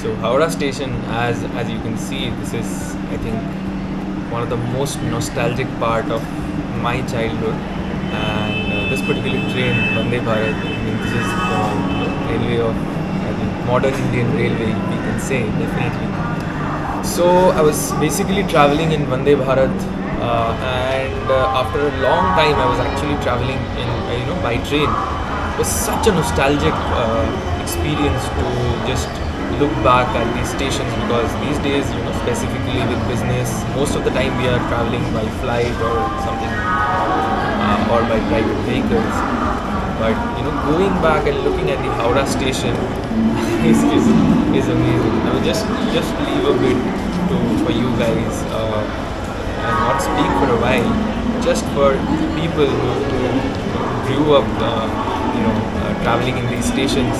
So Howrah Station, as you can see, this is, I think, one of the most nostalgic part of my childhood. And this particular train, Vande Bharat, I mean, this is the railway of, I think, modern Indian railway, we can say, definitely. So I was basically traveling in Vande Bharat, and after a long time, I was actually traveling in by train. It was such a nostalgic experience to just look back at these stations, because these days, specifically with business, most of the time we are traveling by flight or something, or by private vehicles. But going back and looking at the Howrah station is amazing. I will just leave a bit for you guys, and not speak for a while, just for people who grew up, traveling in these stations.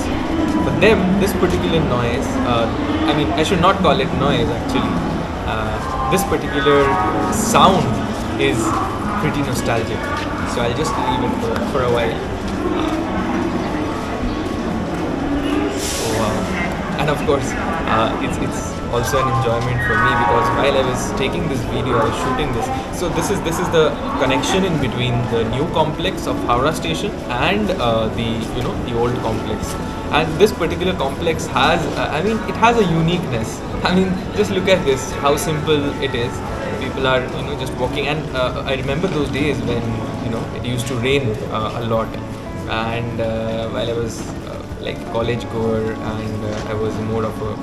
For them, this particular noise, I mean, I should not call it noise actually. This particular sound is pretty nostalgic. So I'll just leave it for a while. And of course, it's also an enjoyment for me, because while I was taking this video, I was shooting this. So this is the connection in between the new complex of Howrah Station and the old complex. And this particular complex has, it has a uniqueness. I mean, just look at this, how simple it is. People are just walking, and I remember those days when it used to rain a lot, and while I was like college goer, and I was more of a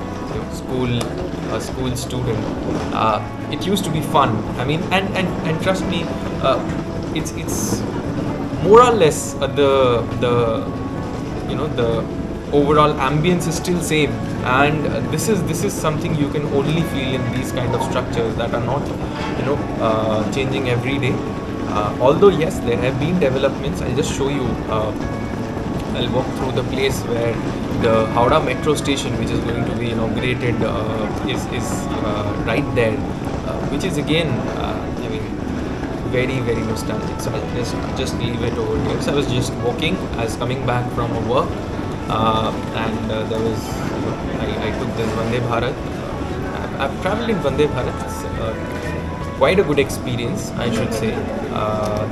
school student. It used to be fun. I mean, and trust me, it's more or less the overall ambience is still same, and this is something you can only feel in these kind of structures that are not changing every day. Although yes, there have been developments. I'll just show you. I'll walk through the place where the Howrah Metro Station, which is going to be inaugurated, is right there, which is again, very very nostalgic. So I'll just leave it over here. So I was just walking. I was coming back from a work, and there was I took this Vande Bharat. I've travelled in Vande Bharat. It's quite a good experience, I should say.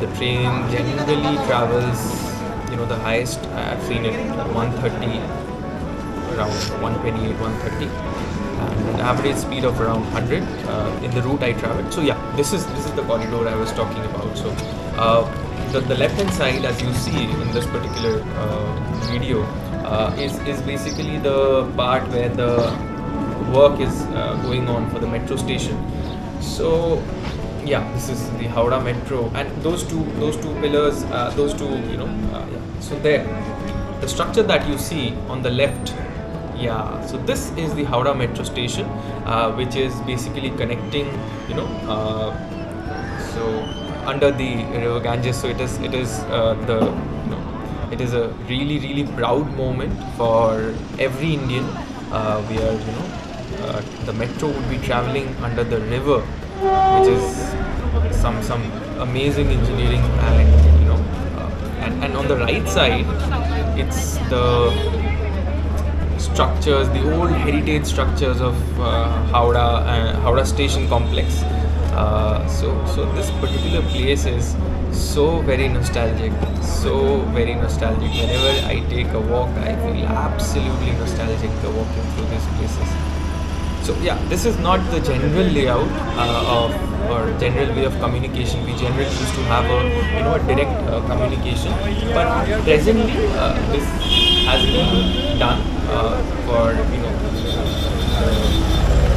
The train generally travels. The highest I've seen it 130, around 128, 130, and an average speed of around 100 in the route I traveled. So yeah, this is the corridor I was talking about. So the left hand side, as you see in this particular video, is basically the part where the work is going on for the metro station. So yeah, this is the Howrah Metro, and those two pillars, So there, the structure that you see on the left, yeah. So this is the Howrah Metro Station, which is basically connecting, so under the river Ganges. So it is it is a really really proud moment for every Indian, where the metro would be traveling under the river, which is some amazing engineering, and on the right side, it's the structures, the old heritage structures of Howrah Station Complex. So this particular place is so very nostalgic, Whenever I take a walk, I feel absolutely nostalgic walking through these places. So yeah, this is not the general layout or general way of communication. We generally used to have a direct communication, but presently this has been done for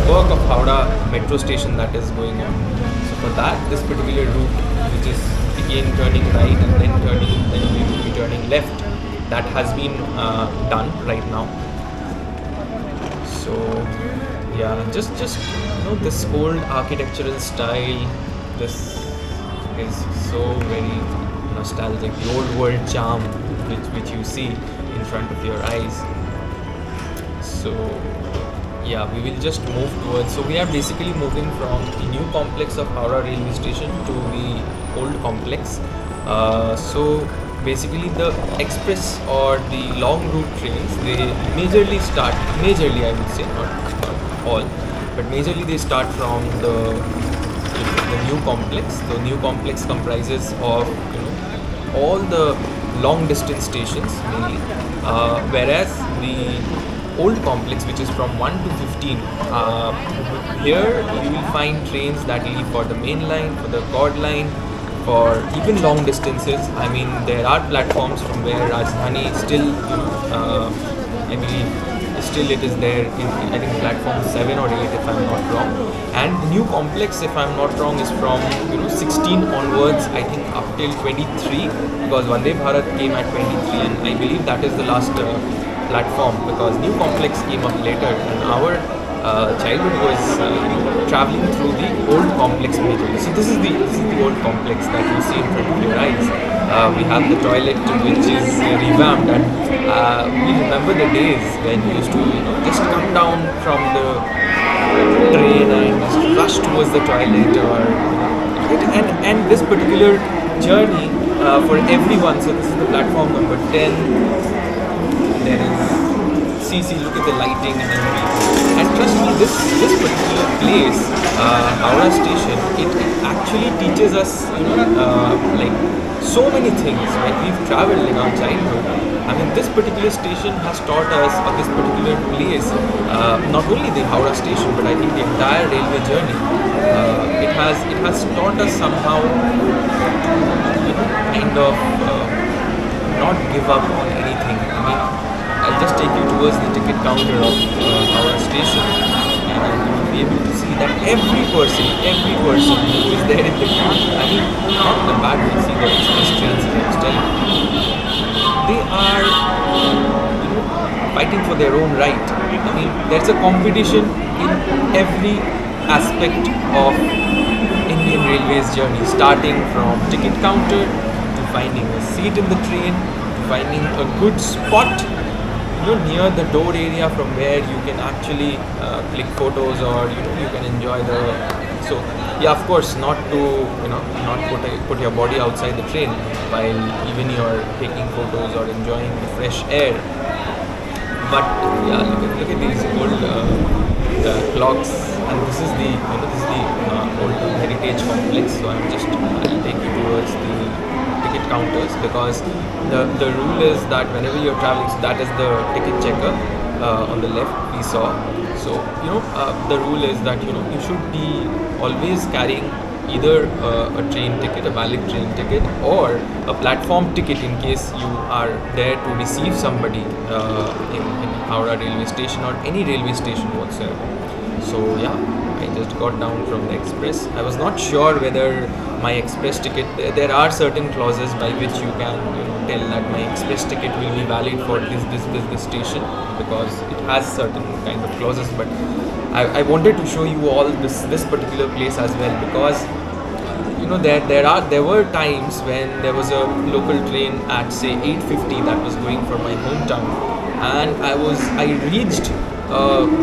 work of Howrah Metro Station that is going on. So for that, this particular route, which is again turning right and then we will be turning left, that has been done right now. So yeah, just this old architectural style, this is so very nostalgic. The old world charm which you see in front of your eyes. So yeah, we will just move towards. So we are basically moving from the new complex of Howrah Railway Station to the old complex. So basically the express or the long route trains, they majorly I would say, not all, but majorly they start from the new complex. The new complex comprises of all the long distance stations mainly, whereas the old complex, which is from 1 to 15, here you will find trains that leave for the main line, for the cord line, for even long distances. I mean, there are platforms from where Rajdhani still, I believe, still it is there in, I think, platform 7 or 8 if I'm not wrong. And the new complex, if I'm not wrong, is from 16 onwards, I think up till 23, because Vande Bharat came at 23, and I believe that is the last platform, because new complex came up later, and our childhood was traveling through the old complex majorly. So this is the old complex that you see in front of your eyes. We have the toilet which is revamped, and we remember the days when we used to just come down from the train and just rush towards the toilet, or and this particular journey for everyone. So this is the platform number 10. There is, see, look at the lighting and everything. And trust me, this particular place, Howrah Station, it actually teaches us, like so many things. When we've traveled in our childhood, I mean, this particular station has taught us, or this particular place, not only the Howrah Station, but I think the entire railway journey, it has taught us somehow to, kind of not give up on anything. I mean, I'll just take you towards the ticket counter of Howrah Station, and you'll be able to see that every person who is there in the queue, I mean, not in the bad way, see the express trains, I was telling you, they are fighting for their own right. I mean, there's a competition in every aspect of Indian Railways journey, starting from ticket counter to finding a seat in the train, to finding a good spot near the door area from where you can actually click photos, or you can enjoy the. So yeah, of course, not to not put your body outside the train while even you're taking photos or enjoying the fresh air. But yeah, look at these old clocks, and this is the old heritage complex. So I'll take you towards the ticket counters, because the rule is that whenever you're traveling, so that is the ticket checker on the left we saw. So the rule is that you should be always carrying either a train ticket, a valid train ticket, or a platform ticket in case you are there to receive somebody in Howrah Railway Station or any railway station whatsoever. So yeah, I just got down from the express. I was not sure whether my express ticket, there are certain clauses by which you can tell that my express ticket will be valid for this station, because it has certain kind of clauses. But I wanted to show you all this particular place as well, because there were times when there was a local train at say 8:50 that was going for my hometown, and I reached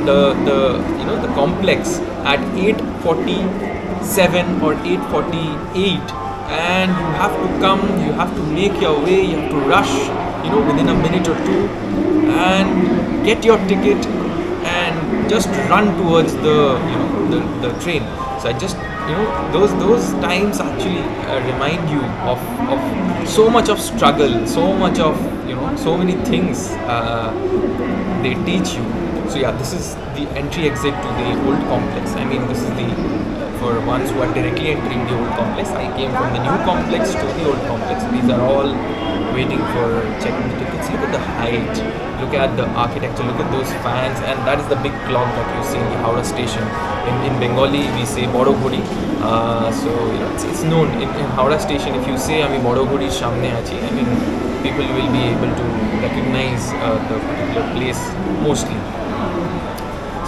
the complex at 8:47 or 8:48, and you have to make your way, you have to rush within a minute or two and get your ticket and just run towards the train. So I just those times actually remind you of so much of struggle, so much of so many things they teach you. So yeah, this is the entry exit to the old complex. I mean, this is the for ones who are directly entering the old complex. I came from the new complex to the old complex. These are all waiting for checking the tickets. Look at the height, look at the architecture, look at those fans, and that is the big clock that you see in the Howrah station. In Bengali we say Bodo Ghodi. So it's known in Howrah station. If you say Ami Bodo Ghodi Shamne achi, I mean, people will be able to recognize the particular place mostly.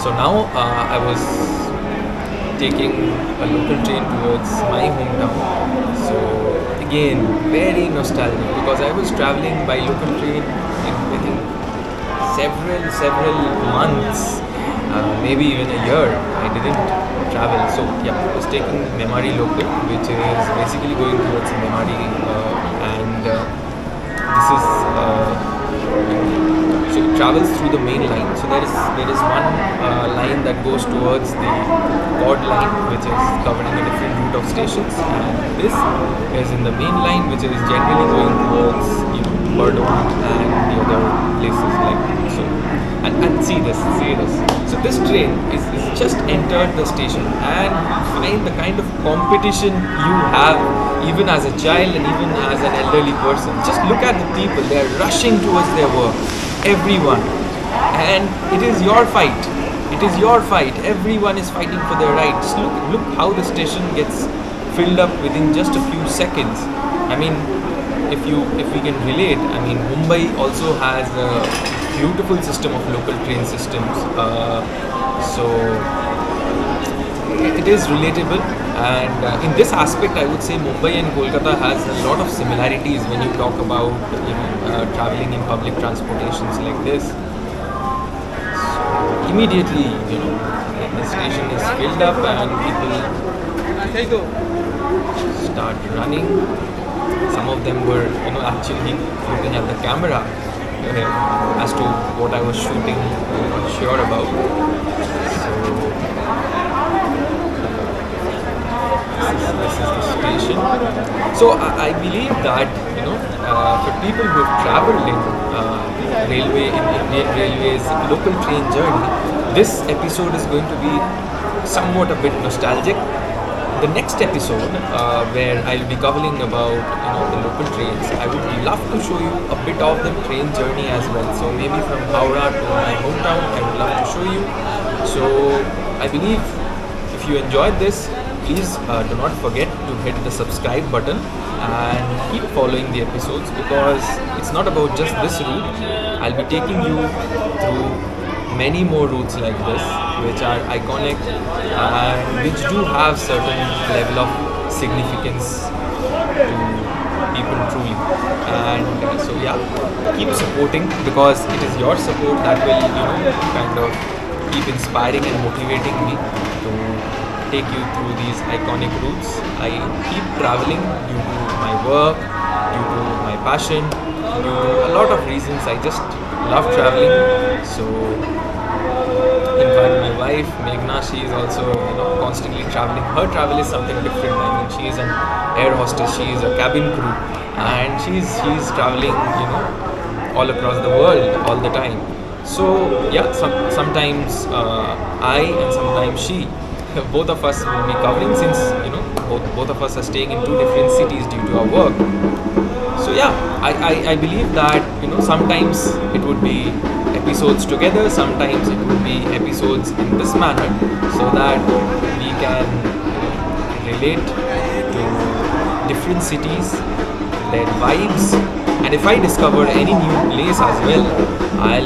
So now I was taking a local train towards my hometown. So again, very nostalgic, because I was traveling by local train in I think several months, maybe even a year. I didn't travel. So yeah, I was taking Memari local, which is basically going towards Memari, and travels through the main line. So there is one line that goes towards the quad line, which is covering a different route of stations, and this is in the main line, which is generally going towards Burdwan and the other places like so. And see this. So this train is just entered the station, and find the kind of competition you have even as a child and even as an elderly person. Just look at the people; they are rushing towards their work. Everyone, and it is your fight. It is your fight. Everyone is fighting for their rights. Look how the station gets filled up within just a few seconds. I mean, if we can relate, I mean, Mumbai also has a beautiful system of local train systems. So it is relatable, and in this aspect, I would say Mumbai and Kolkata has a lot of similarities when you talk about traveling in public transportations like this. So immediately, the station is filled up and people start running. Some of them were, actually looking at the camera as to what I was shooting. I'm not sure about. So this is the station. So I believe that for people who have travelled in Indian Railways local train journey, this episode is going to be somewhat a bit nostalgic. The next episode, where I'll be covering about the local trains, I would love to show you a bit of the train journey as well. So maybe from Howrah to my hometown, I would love to show you. So I believe if you enjoyed this, please do not forget to hit the subscribe button and keep following the episodes, because it's not about just this route. I'll be taking you through many more routes like this, which are iconic and which do have certain level of significance to people truly. And so yeah, keep supporting, because it is your support that will kind of keep inspiring and motivating me to take you through these iconic routes. I keep traveling due to my work, due to my passion, due to a lot of reasons. I just love traveling. So in fact, my wife Meghna, she is also constantly traveling. Her travel is something different. I mean, she is an air hostess, she is a cabin crew, and she's traveling all across the world all the time. So yeah, sometimes I and sometimes she, both of us will be covering, since both of us are staying in two different cities due to our work. So yeah, I believe that sometimes it would be episodes together, sometimes it would be episodes in this manner, so that we can relate to different cities, their vibes, and if I discover any new place as well, I'll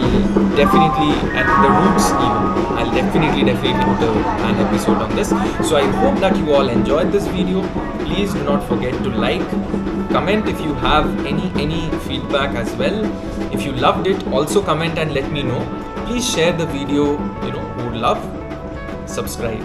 definitely, and the routes even, I'll definitely put an episode on this. So I hope that you all enjoyed this video. Please do not forget to like, comment if you have any feedback as well. If you loved it, also comment and let me know. Please share the video, who would love, subscribe.